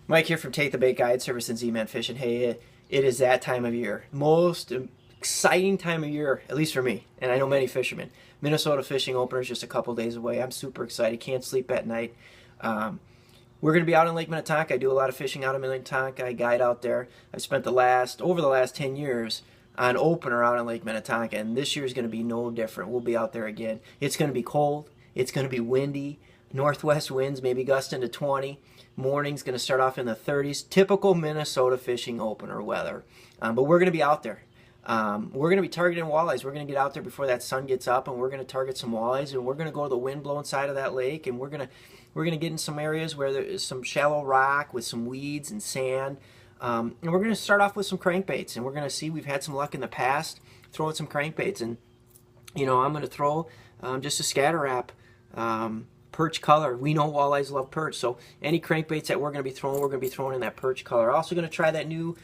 Mike here from Take the Bait Guide Service and Z-Man Fishing. Hey, it is that time of year. Most exciting time of year, at least for me, and I know many fishermen. Minnesota fishing opener is just a couple days away. I'm super excited. Can't sleep at night. We're going to be out in Lake Minnetonka. I do a lot of fishing out in Minnetonka. I guide out there. I've spent over the last 10 years on opener out in Lake Minnetonka, and this year is going to be no different. We'll be out there again. It's going to be cold. It's going to be windy. Northwest winds, maybe gusting to 20. Morning's going to start off in the 30s. Typical Minnesota fishing opener weather. But we're going to be out there. We're going to be targeting walleyes. We're going to get out there before that sun gets up, and we're going to target some walleyes, and we're going to go to the wind-blown side of that lake, and we're going to get in some areas where there is some shallow rock with some weeds and sand. And we're going to start off with some crankbaits, and we're going to see, we've had some luck in the past throwing some crankbaits, and I'm going to throw just a scatter wrap. Perch color. We know walleyes love perch, so any crankbaits that we're going to be throwing in that perch color. Also going to try that new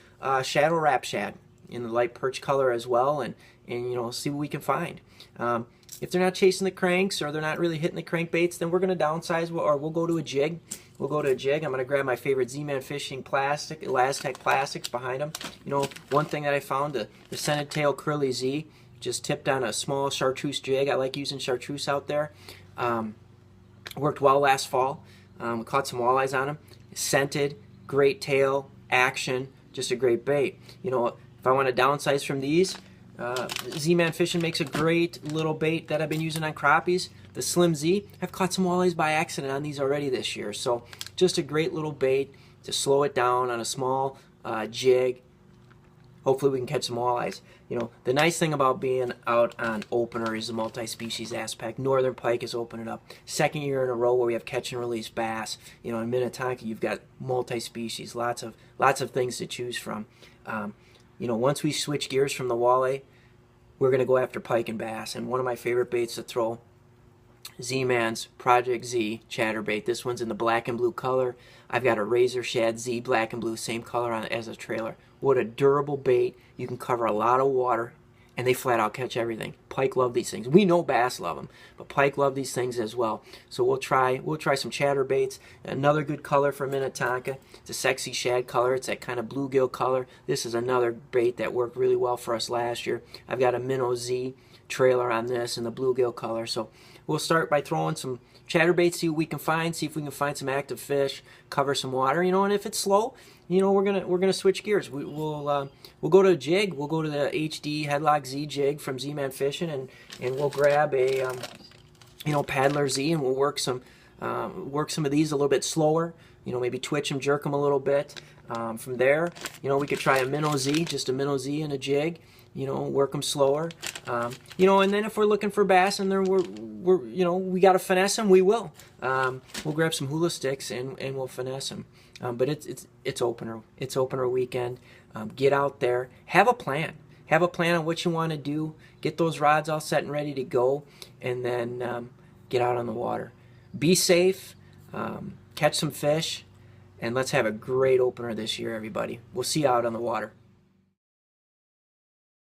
shadow wrap shad in the light perch color as well, and see what we can find. If they're not chasing the cranks or they're not really hitting the crankbaits, then we're going to downsize, or we'll go to a jig. I'm going to grab my favorite Z-Man Fishing plastic, Elastec plastics behind them. One thing that I found, the scented tail curly Z, just tipped on a small chartreuse jig. I like using chartreuse out there. Worked well last fall. Caught some walleyes on them. Scented, great tail, action, just a great bait. If I want to downsize from these, Z-Man Fishing makes a great little bait that I've been using on crappies. The Slim Z, I've caught some walleyes by accident on these already this year. So just a great little bait to slow it down on a small jig. Hopefully we can catch some walleyes. The nice thing about being out on opener is the multi-species aspect. Northern pike is opening up. Second year in a row where we have catch and release bass. In Minnetonka you've got multi-species, lots of things to choose from. Once we switch gears from the walleye, we're going to go after pike and bass. And one of my favorite baits to throw, Z-Man's Project Z chatterbait. This one's in the black and blue color. I've got a Razor Shad Z black and blue, same color on it as a trailer. What a durable bait. You can cover a lot of water, and they flat out catch everything. Pike love these things. We know bass love them, but pike love these things as well. So we'll try some chatterbaits. Another good color for Minnetonka. It's a sexy shad color. It's that kind of bluegill color. This is another bait that worked really well for us last year. I've got a Minnow Z trailer on this in the bluegill color. So we'll start by throwing some chatterbaits, see what we can find, see if we can find some active fish, cover some water, and if it's slow, we're gonna switch gears. We'll go to a jig. We'll go to the HD Headlock Z jig from Z-Man Fishing, and we'll grab a Paddler Z, and we'll work some of these a little bit slower. Maybe twitch them, jerk them a little bit. From there, we could try a Minnow Z, just a Minnow Z in a jig. Work them slower. And then if we're looking for bass and then we got to finesse them, we will. We'll grab some hula sticks and we'll finesse them. But it's opener weekend. Get out there, have a plan. Have a plan on what you want to do. Get those rods all set and ready to go, and then get out on the water. Be safe. Catch some fish, and let's have a great opener this year, everybody. We'll see you out on the water.